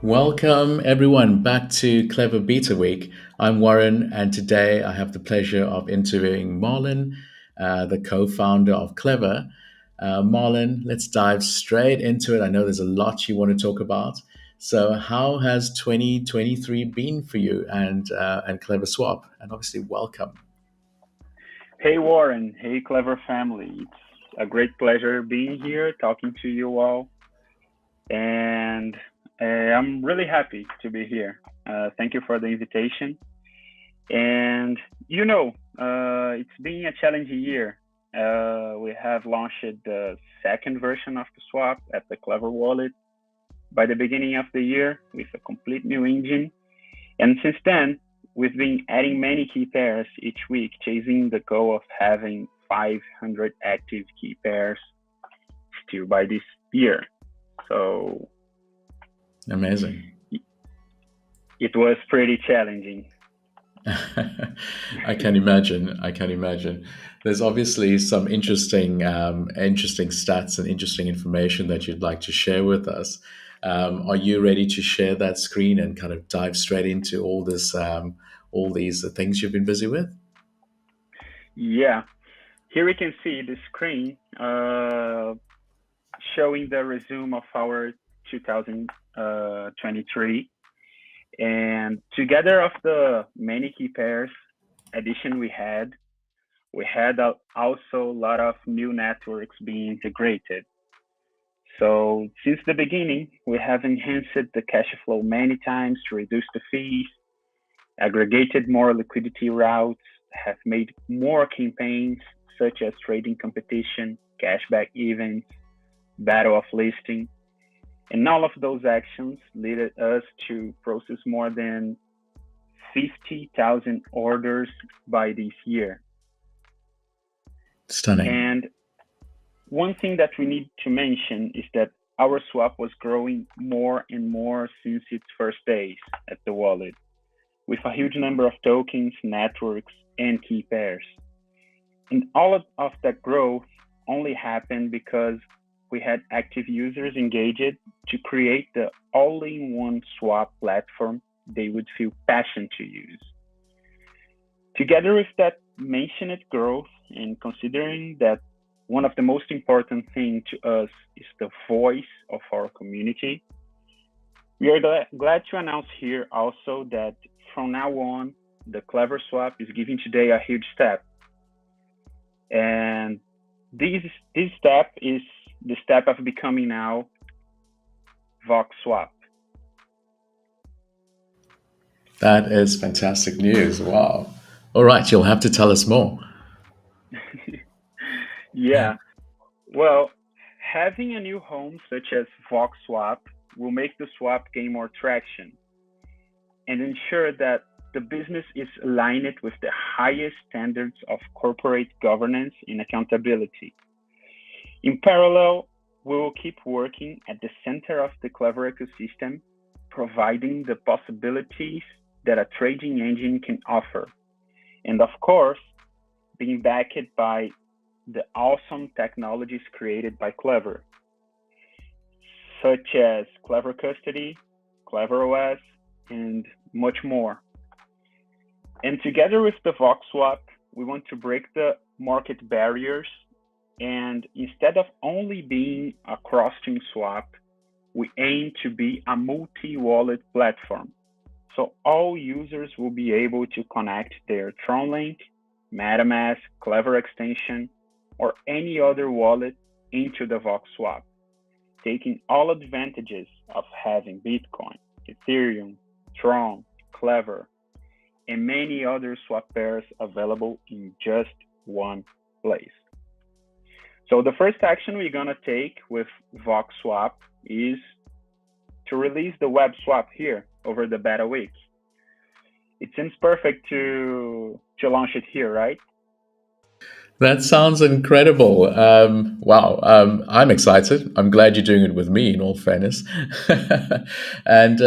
Welcome everyone back to Clever Beta Week. I'm Warren, and today I have the pleasure of interviewing Marlon, the co-founder of Clever. Marlon, let's dive straight into it. I know there's a lot you want to talk about. So, how has 2023 been for you and Clever Swap? And obviously, welcome. Hey Warren, hey Clever family. It's a great pleasure being here talking to you all, and I'm really happy to be here. Thank you for the invitation. And it's been a challenging year. We have launched the second version of the swap at the Clever wallet by the beginning of the year with a complete new engine. And since then, we've been adding many key pairs each week, chasing the goal of having 500 active key pairs still by this year. So Amazing. it was pretty challenging. I can imagine. I can imagine. There's obviously some interesting stats and interesting information that you'd like to share with us. Are you ready to share that screen and kind of dive straight into all these things you've been busy with? Yeah, here we can see the screen showing the resume of our 2023. And together of the many key pairs addition we had also a lot of new networks being integrated. So since the beginning, we have enhanced the cash flow many times to reduce the fees, aggregated more liquidity routes, have made more campaigns such as trading competition, cashback events, battle of listing, and all of those actions led us to process more than 50,000 orders by this year. Stunning. And one thing that we need to mention is that our swap was growing more and more since its first days at the wallet, with a huge number of tokens, networks, and key pairs. And all of that growth only happened because we had active users engaged to create the all-in-one swap platform they would feel passion to use. Together with that mentioned growth, and considering that one of the most important things to us is the voice of our community, we are glad to announce here also that from now on, the Clever Swap is giving today a huge step. And this, this step is the step of becoming now VoxSwap. That is fantastic news. Wow. All right, you'll have to tell us more. Yeah, well, having a new home such as VoxSwap will make the swap gain more traction and ensure that the business is aligned with the highest standards of corporate governance and accountability. In parallel, we will keep working at the center of the Clever ecosystem, providing the possibilities that a trading engine can offer. And of course, being backed by the awesome technologies created by Clever, such as Clever Custody, Clever OS, and much more. And together with the VoxSwap, we want to break the market barriers. And instead of only being a cross-chain swap, we aim to be a multi-wallet platform. So all users will be able to connect their TronLink, MetaMask, Clever extension, or any other wallet into the VoxSwap, taking all advantages of having Bitcoin, Ethereum, Tron, Clever, and many other swap pairs available in just one place. So the first action we're gonna take with VoxSwap is to release the WebSwap here over the beta week. It seems perfect to launch it here, right? That sounds incredible. Wow, I'm excited. I'm glad you're doing it with me. In all fairness, and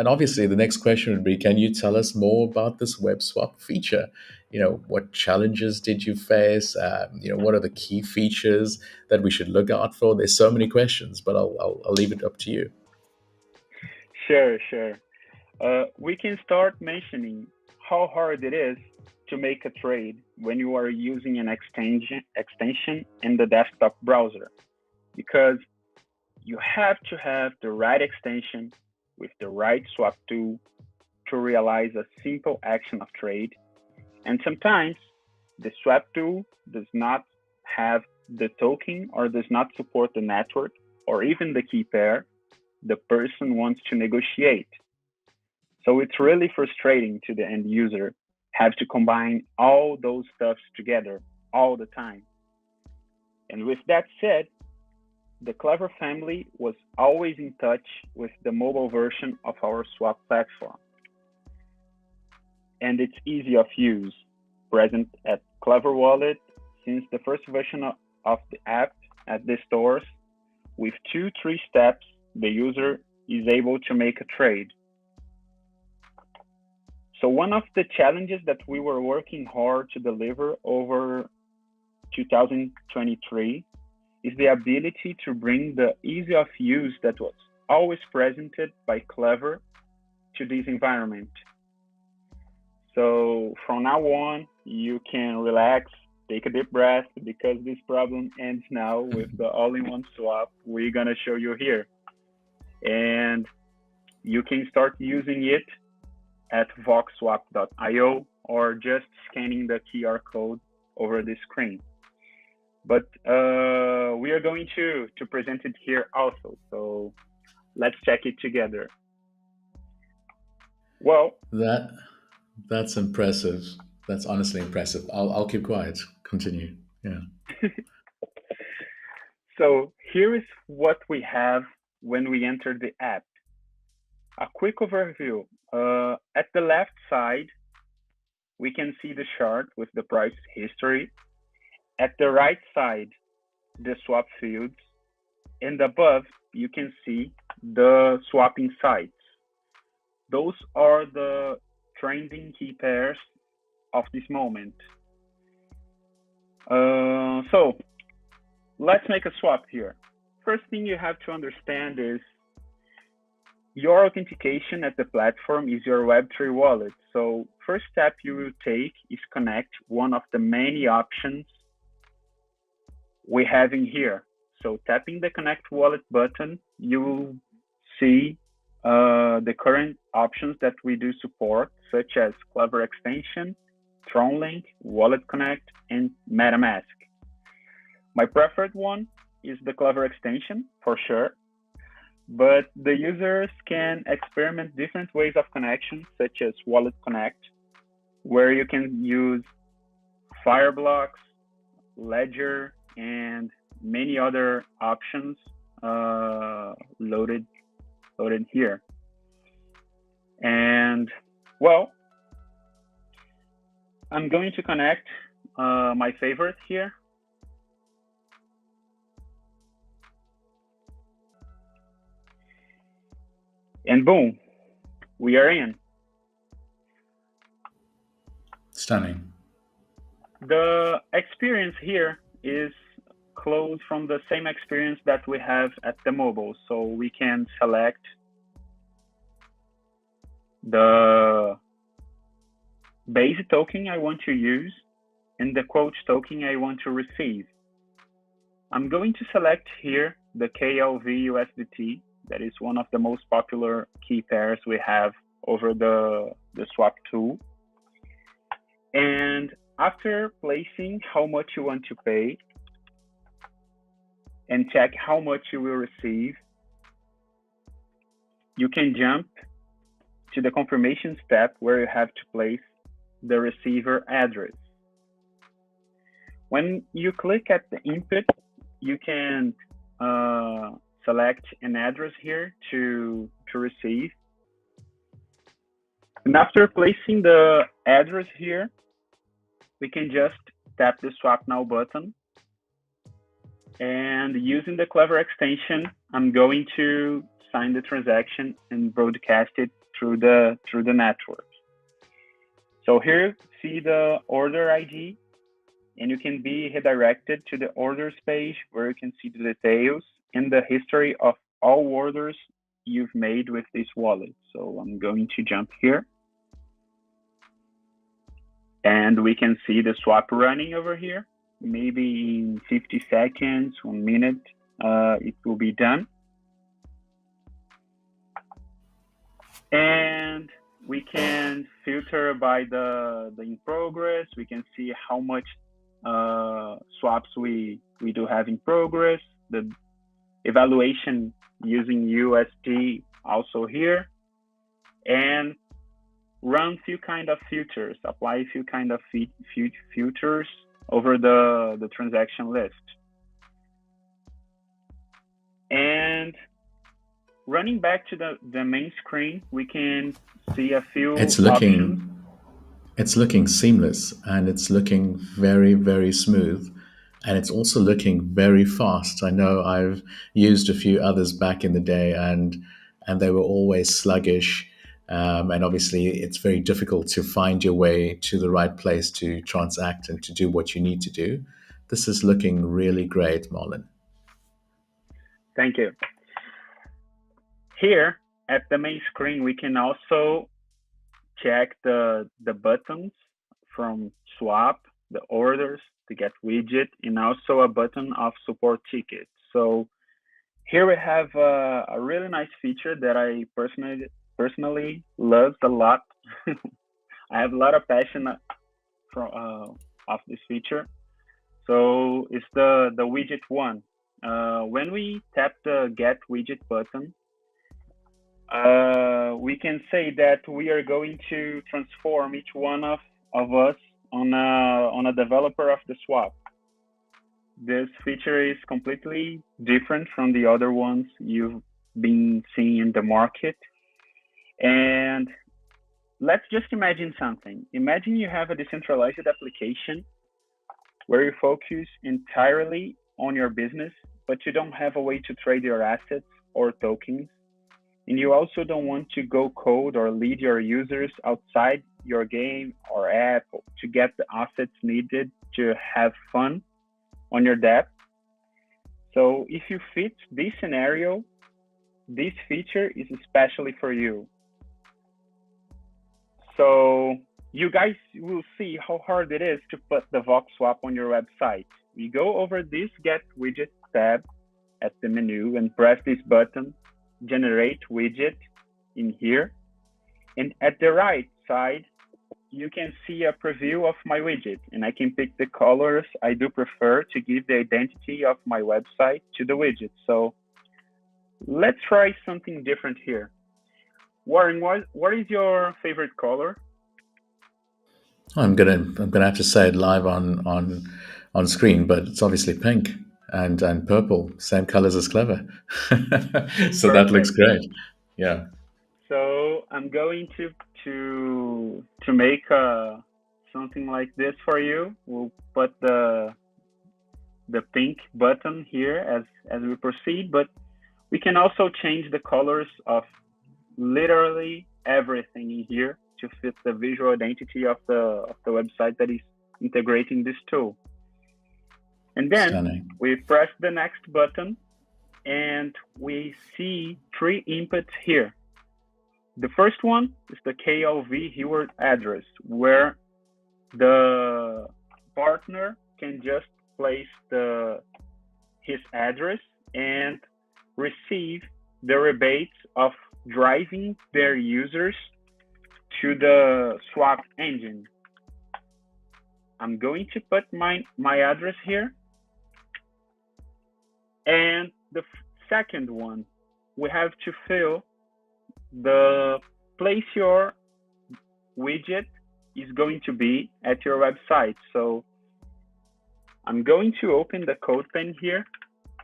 obviously, the next question would be: can you tell us more about this web swap feature? What challenges did you face? What are the key features that we should look out for? There's so many questions, but I'll leave it up to you. Sure, sure. We can start mentioning how hard it is to make a trade when you are using an extension in the desktop browser, because you have to have the right extension with the right swap tool to realize a simple action of trade. And sometimes the swap tool does not have the token or does not support the network or even the key pair the person wants to negotiate. So it's really frustrating to the end user have to combine all those stuffs together all the time. And with that said, the Klever family was always in touch with the mobile version of our swap platform, and it's easy of use, present at Klever Wallet since the first version of the app at the stores. With 2, 3 steps, the user is able to make a trade. So one of the challenges that we were working hard to deliver over 2023 is the ability to bring the ease of use that was always presented by Klever to this environment. So from now on, you can relax, take a deep breath, because this problem ends now with the all-in-one swap we're gonna show you here. And you can start using it at VoxSwap.io or just scanning the QR code over the screen. But we are going to present it here also. So let's check it together. Well, that's impressive. That's honestly impressive. I'll keep quiet. Continue. Yeah. so here is what we have when we enter the app. A quick overview. At the left side, we can see the chart with the price history. At the right side, the swap fields. And above, you can see the swapping sites. Those are the trending key pairs of this moment. So let's make a swap here. First thing you have to understand is your authentication at the platform is your Web3 wallet. So first step you will take is connect one of the many options we have in here. So tapping the connect wallet button, you will see the current options that we do support, such as Klever extension, TronLink, Wallet Connect, and MetaMask. My preferred one is the Klever extension for sure, but the users can experiment different ways of connection, such as Wallet Connect, where you can use Fireblocks, Ledger, and many other options loaded here. And well, I'm going to connect my favorite here. And boom, we are in. Stunning. The experience here is close from the same experience that we have at the mobile. So we can select the base token I want to use and the quote token I want to receive. I'm going to select here the KLV USDT. That is one of the most popular key pairs we have over the swap tool. And after placing how much you want to pay and check how much you will receive, you can jump to the confirmation step where you have to place the receiver address. When you click at the input, you can select an address here to receive. And after placing the address here, we can just tap the swap now button. And using the Klever extension, I'm going to sign the transaction and broadcast it through the network. So here, see the order ID, and you can be redirected to the orders page where you can see the details and the history of all orders you've made with this wallet. So I'm going to jump here. And we can see the swap running over here. Maybe in 50 seconds, 1 minute, it will be done. And we can filter by the in progress. We can see how much swaps we do have in progress. The evaluation using USD also here. And run few kind of filters, apply a few kind of filters over the transaction list. And running back to the main screen, we can see a few options. It's looking seamless, and it's looking very, very smooth, and it's also looking very fast. I know I've used a few others back in the day, and they were always sluggish. And obviously, it's very difficult to find your way to the right place to transact and to do what you need to do. This is looking really great, Marlon. Thank you. Here at the main screen, we can also check the buttons from swap, the orders, to get widget, and also a button of support tickets. So here we have a really nice feature that I personally loved a lot. I have a lot of passion of this feature. So it's the widget one. When we tap the get widget button, we can say that we are going to transform each one of us on a developer of the swap. This feature is completely different from the other ones you've been seeing in the market. And let's just imagine something. Imagine you have a decentralized application where you focus entirely on your business, but you don't have a way to trade your assets or tokens. And you also don't want to go code or lead your users outside your game or app to get the assets needed to have fun on your dApp. So if you fit this scenario, this feature is especially for you. So you guys will see how hard it is to put the VoxSwap on your website. We go over this Get Widget tab at the menu and press this button, Generate Widget, in here. And at the right side, you can see a preview of my widget, and I can pick the colors I do prefer to give the identity of my website to the widget. So let's try something different here. Warren, what is your favorite color? I'm gonna have to say it live on screen, but it's obviously pink and purple, same colors as Klever. So that looks Perfect. great. Yeah. So I'm going to make something like this for you. We'll put the pink button here as we proceed, but we can also change the colors of literally everything in here to fit the visual identity of the website that is integrating this tool. And then Stunning. we press the next button and we see 3 inputs here. The first one is the KLV keyword address, where the partner can just place his address and receive the rebates of driving their users to the swap engine. I'm going to put my address here. And the second one, we have to fill the place your widget is going to be at your website. So I'm going to open the code pen here,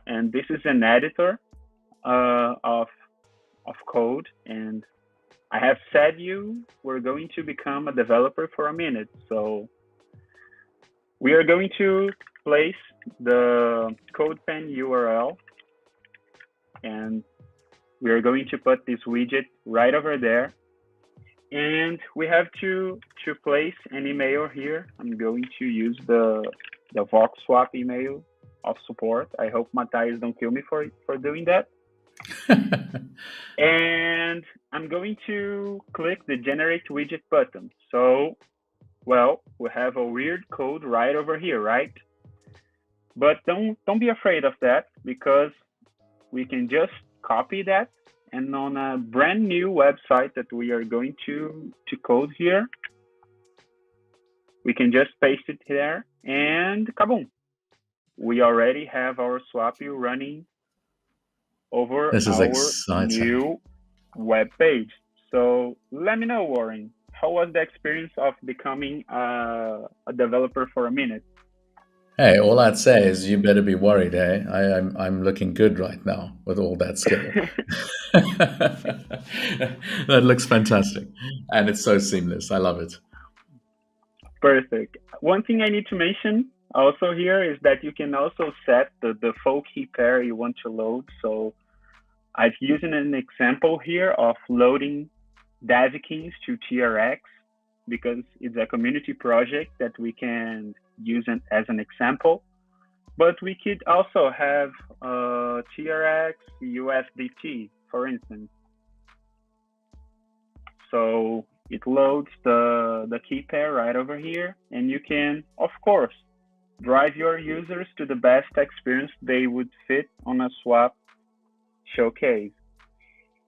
and this is an editor of code, and I have said we're going to become a developer for a minute. So we are going to place the CodePen URL, and we are going to put this widget right over there. And we have to place an email here. I'm going to use the VoxSwap email of support. I hope Matthias don't kill me for doing that. And I'm going to click the generate widget button. So, well, we have a weird code right over here, right? But don't be afraid of that, because we can just copy that, and on a brand new website that we are going to code here, we can just paste it there, and kaboom, we already have our swap running over This is our exciting. new web page. So let me know, Warren, how was the experience of becoming a developer for a minute? Hey, all I'd say is you better be worried, eh? I'm looking good right now with all that skill. That looks fantastic. And it's so seamless. I love it. Perfect. One thing I need to mention also here is that you can also set the default key pair you want to load. So I've used an example here of loading dev keys to TRX, because it's a community project that we can use as an example. But we could also have TRX USDT, for instance. So it loads the key pair right over here, and you can, of course, drive your users to the best experience they would fit on a swap showcase.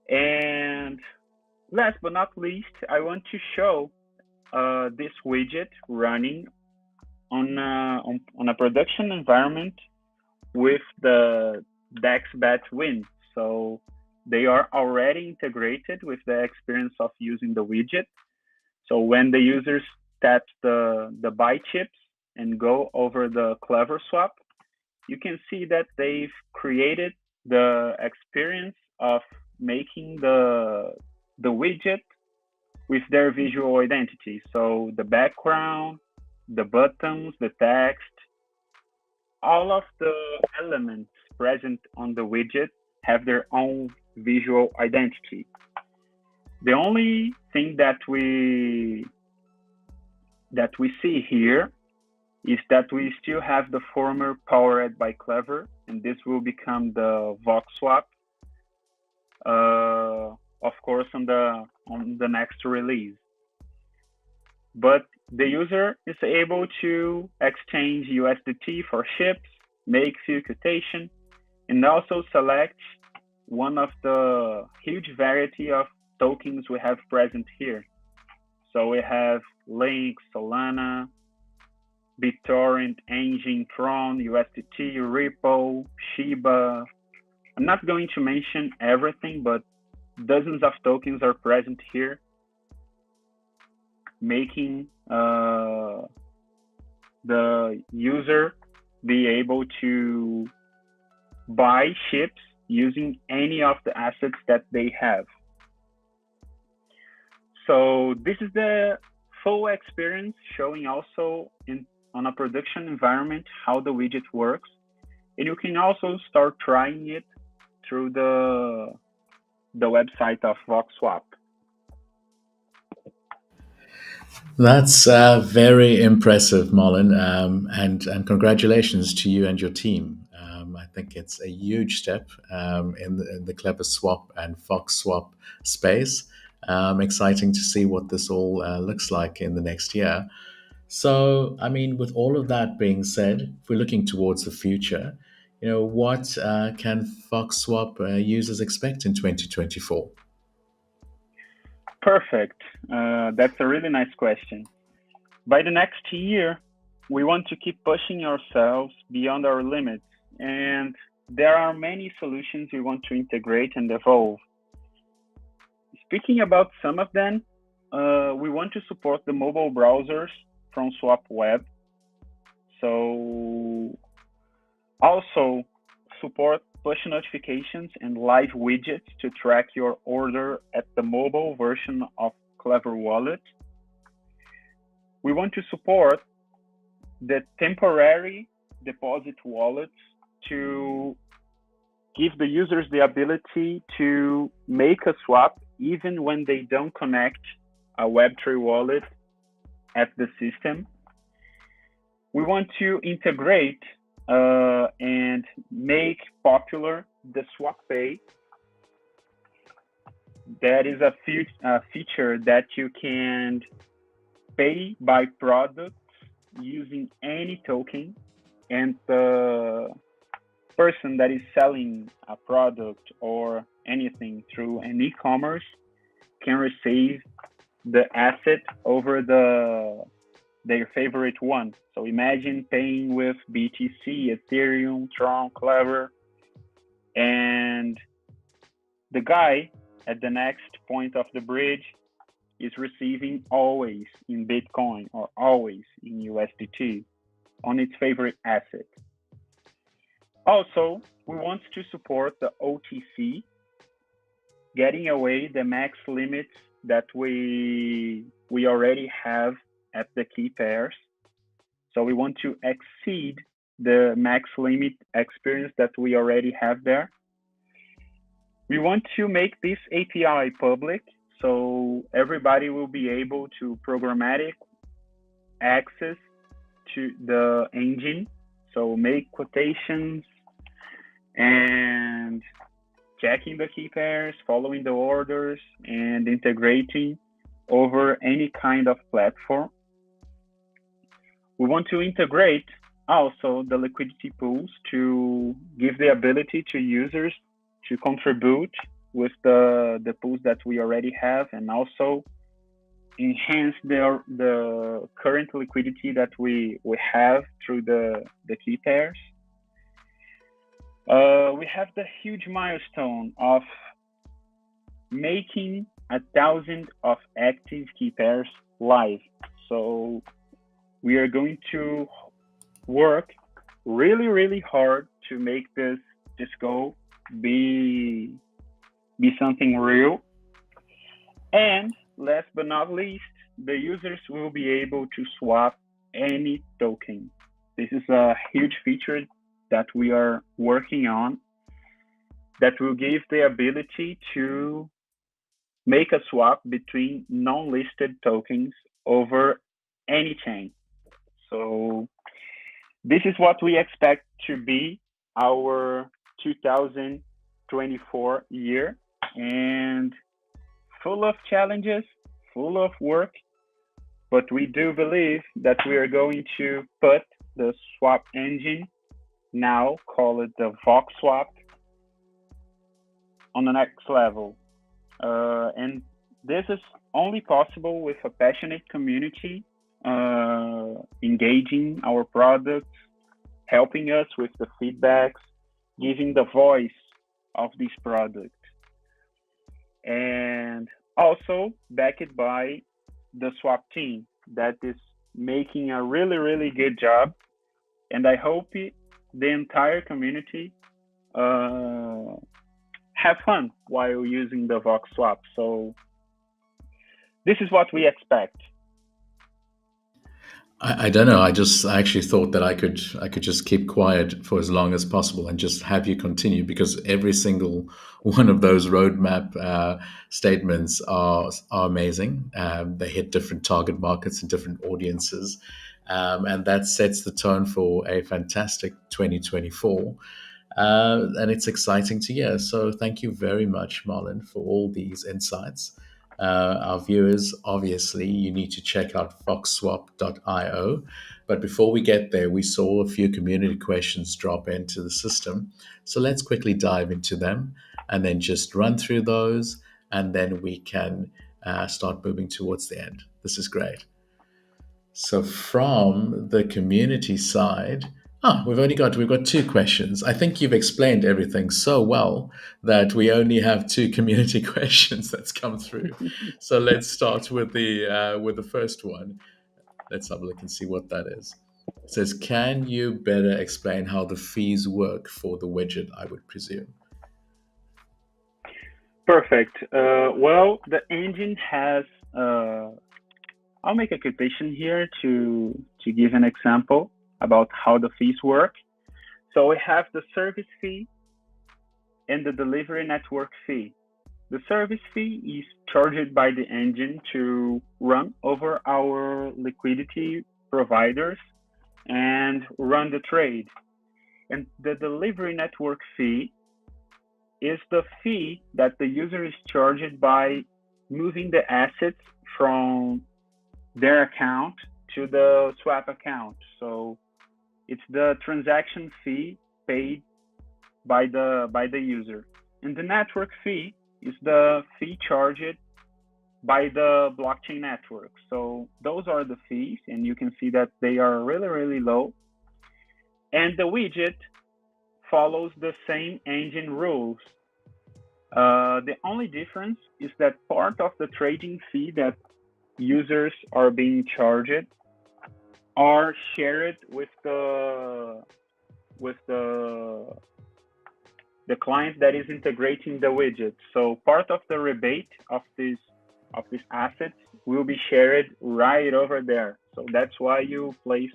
And last but not least, I want to show this widget running on a production environment with the DexBet win. So they are already integrated with the experience of using the widget. So when the users tap the buy chips and go over the Klever swap, you can see that they've created the experience of making the widget with their visual identity. So the background, the buttons, the text, all of the elements present on the widget have their own visual identity. The only thing that we see here is that we still have the former powered by Klever, and this will become the VoxSwap, of course, on the next release. But the user is able to exchange USDT for chips, make few quotation, and also select one of the huge variety of tokens we have present here. So we have Link, Solana, BitTorrent, Engine, Tron, USDT, Ripple, Shiba. I'm not going to mention everything, but dozens of tokens are present here, making the user be able to buy chips using any of the assets that they have. So this is the full experience, showing also on a production environment how the widget works. And you can also start trying it through the website of VoxSwap. That's very impressive, Marlon, and congratulations to you and your team. I think it's a huge step in the Clever Swap and Fox Swap space. Exciting to see what this all looks like in the next year. So, I mean, with all of that being said, if we're looking towards the future, what can Fox Swap users expect in 2024? Perfect. That's a really nice question. By the next year, we want to keep pushing ourselves beyond our limits, and there are many solutions we want to integrate and evolve. Speaking about some of them, we want to support the mobile browsers from Swap Web. So also support push notifications and live widgets to track your order at the mobile version of Klever Wallet. We want to support the temporary deposit wallets to give the users the ability to make a swap even when they don't connect a Web3 wallet at the system. We want to integrate and make popular the swap pay that is a feature that you can pay by products using any token, and the person that is selling a product or anything through an e-commerce can receive the asset over their favorite one. So imagine paying with BTC, Ethereum, Tron, Klever, and the guy at the next point of the bridge is receiving always in Bitcoin or always in USDT on its favorite asset. Also, we want to support the OTC, getting away the max limits that we already have at the key pairs. So we want to exceed the max limit experience that we already have there. We want to make this API public, so everybody will be able to programmatic access to the engine. So make quotations and checking the key pairs, following the orders, and integrating over any kind of platform. We want to integrate also the liquidity pools to give the ability to users to contribute with the pools that we already have, and also enhance the current liquidity that we have through the key pairs. We have the huge milestone of making 1,000 of active key pairs live. So we are going to work really, really hard to make this go be something real. And last but not least, the users will be able to swap any token. This is a huge feature that we are working on that will give the ability to make a swap between non-listed tokens over any chain. So this is what we expect to be our 2024 year, and full of challenges, full of work, but we do believe that we are going to put the swap engine, now call it the VoxSwap, on the next level. And this is only possible with a passionate community engaging our products, helping us with the feedbacks, giving the voice of this product, and also backed by the swap team that is making a really, really good job. And I hope the entire community have fun while using the VoxSwap. So this is what we expect. I don't know. I actually thought that I could just keep quiet for as long as possible and just have you continue, because every single one of those roadmap statements are amazing. They hit different target markets and different audiences, and that sets the tone for a fantastic 2024. And it's exciting to hear. So thank you very much, Marlon, for all these insights. Our viewers, obviously, you need to check out voxswap.io. But before we get there, we saw a few community questions drop into the system. So let's quickly dive into them and then just run through those, and then we can start moving towards the end. This is great. So from the community side, we've got two questions. I think you've explained everything so well that we only have two community questions that's come through. So let's start with the first one. Let's have a look and see what that is. It says, "Can you better explain how the fees work for the widget?" I would presume. Perfect. Well, the engine has. I'll make a quotation here to give an example about how the fees work. So we have the service fee and the delivery network fee. The service fee is charged by the engine to run over our liquidity providers and run the trade. And the delivery network fee is the fee that the user is charged by moving the assets from their account to the swap account. So it's the transaction fee paid by the user. And the network fee is the fee charged by the blockchain network. So those are the fees, and you can see that they are really, really low. And the widget follows the same engine rules. The only difference is that part of the trading fee that users are being charged are shared with the client that is integrating the widget. So part of the rebate of these assets will be shared right over there. So that's why you place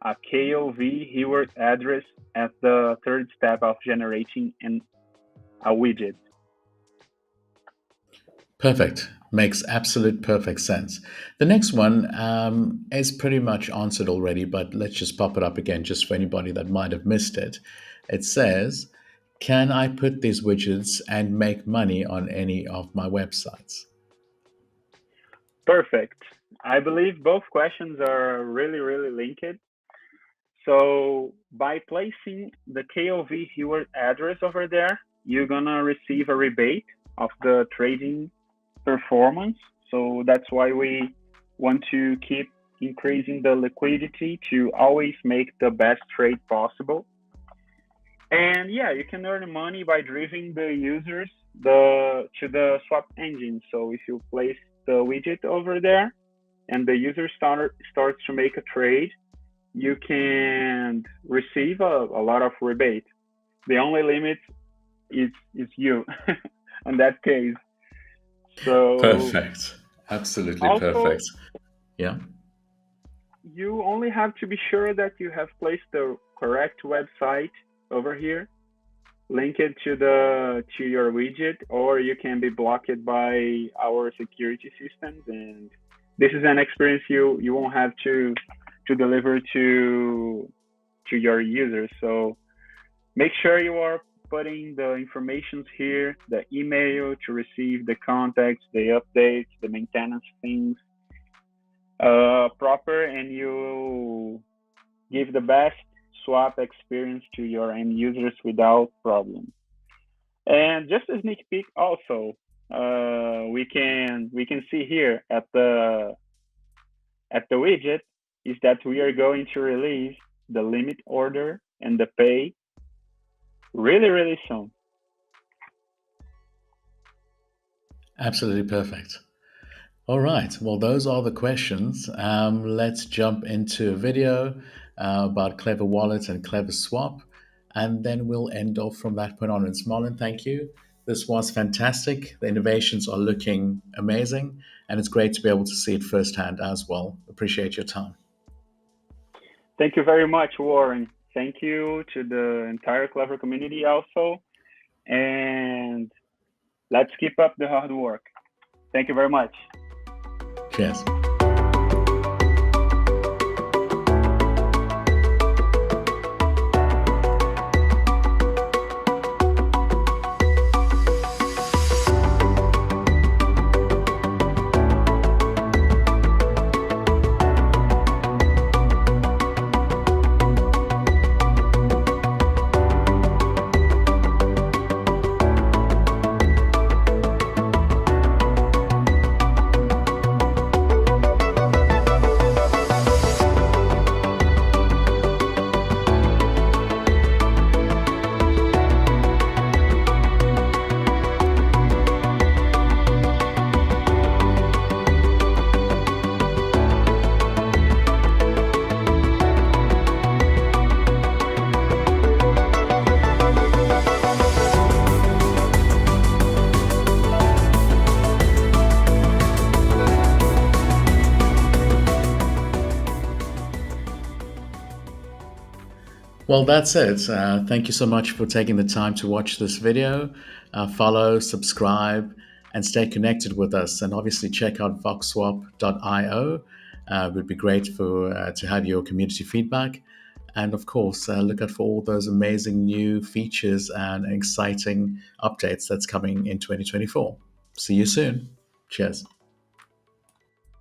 a KOV keyword address at the third step of generating a widget. Perfect. Makes absolute perfect sense. The next one is pretty much answered already, but let's just pop it up again just for anybody that might have missed it. It says, can I put these widgets and make money on any of my websites? Perfect. I believe both questions are really, really linked. So by placing the KOV keyword address over there, you're gonna receive a rebate of the trading performance. So that's why we want to keep increasing the liquidity to always make the best trade possible. And yeah, you can earn money by driving the users to the swap engine. So if you place the widget over there and the user starts to make a trade, you can receive a lot of rebate. The only limit is you in that case. So Perfect. Absolutely also, perfect. Yeah. you only have to be sure that you have placed the correct website over here, link it to your widget, or you can be blocked by our security systems. And this is an experience you won't have to deliver to your users. So make sure you are putting the informations here, the email to receive the contacts, the updates, the maintenance things proper, and you give the best swap experience to your end users without problem. And just a sneak peek also, we can see here at the widget is that we are going to release the limit order and the pay really, really soon. Absolutely perfect. All right. Well, those are the questions. Let's jump into a video about Clever Wallet and Clever Swap, and then we'll end off from that point onwards. Marlon, thank you. This was fantastic. The innovations are looking amazing, and it's great to be able to see it firsthand as well. Appreciate your time. Thank you very much, Warren. Thank you to the entire Clever community also. And let's keep up the hard work. Thank you very much. Cheers. Well, that's it. Thank you so much for taking the time to watch this video. Follow, subscribe, and stay connected with us. And obviously, check out VoxSwap.io. It would be great to have your community feedback. And of course, look out for all those amazing new features and exciting updates that's coming in 2024. See you soon. Cheers.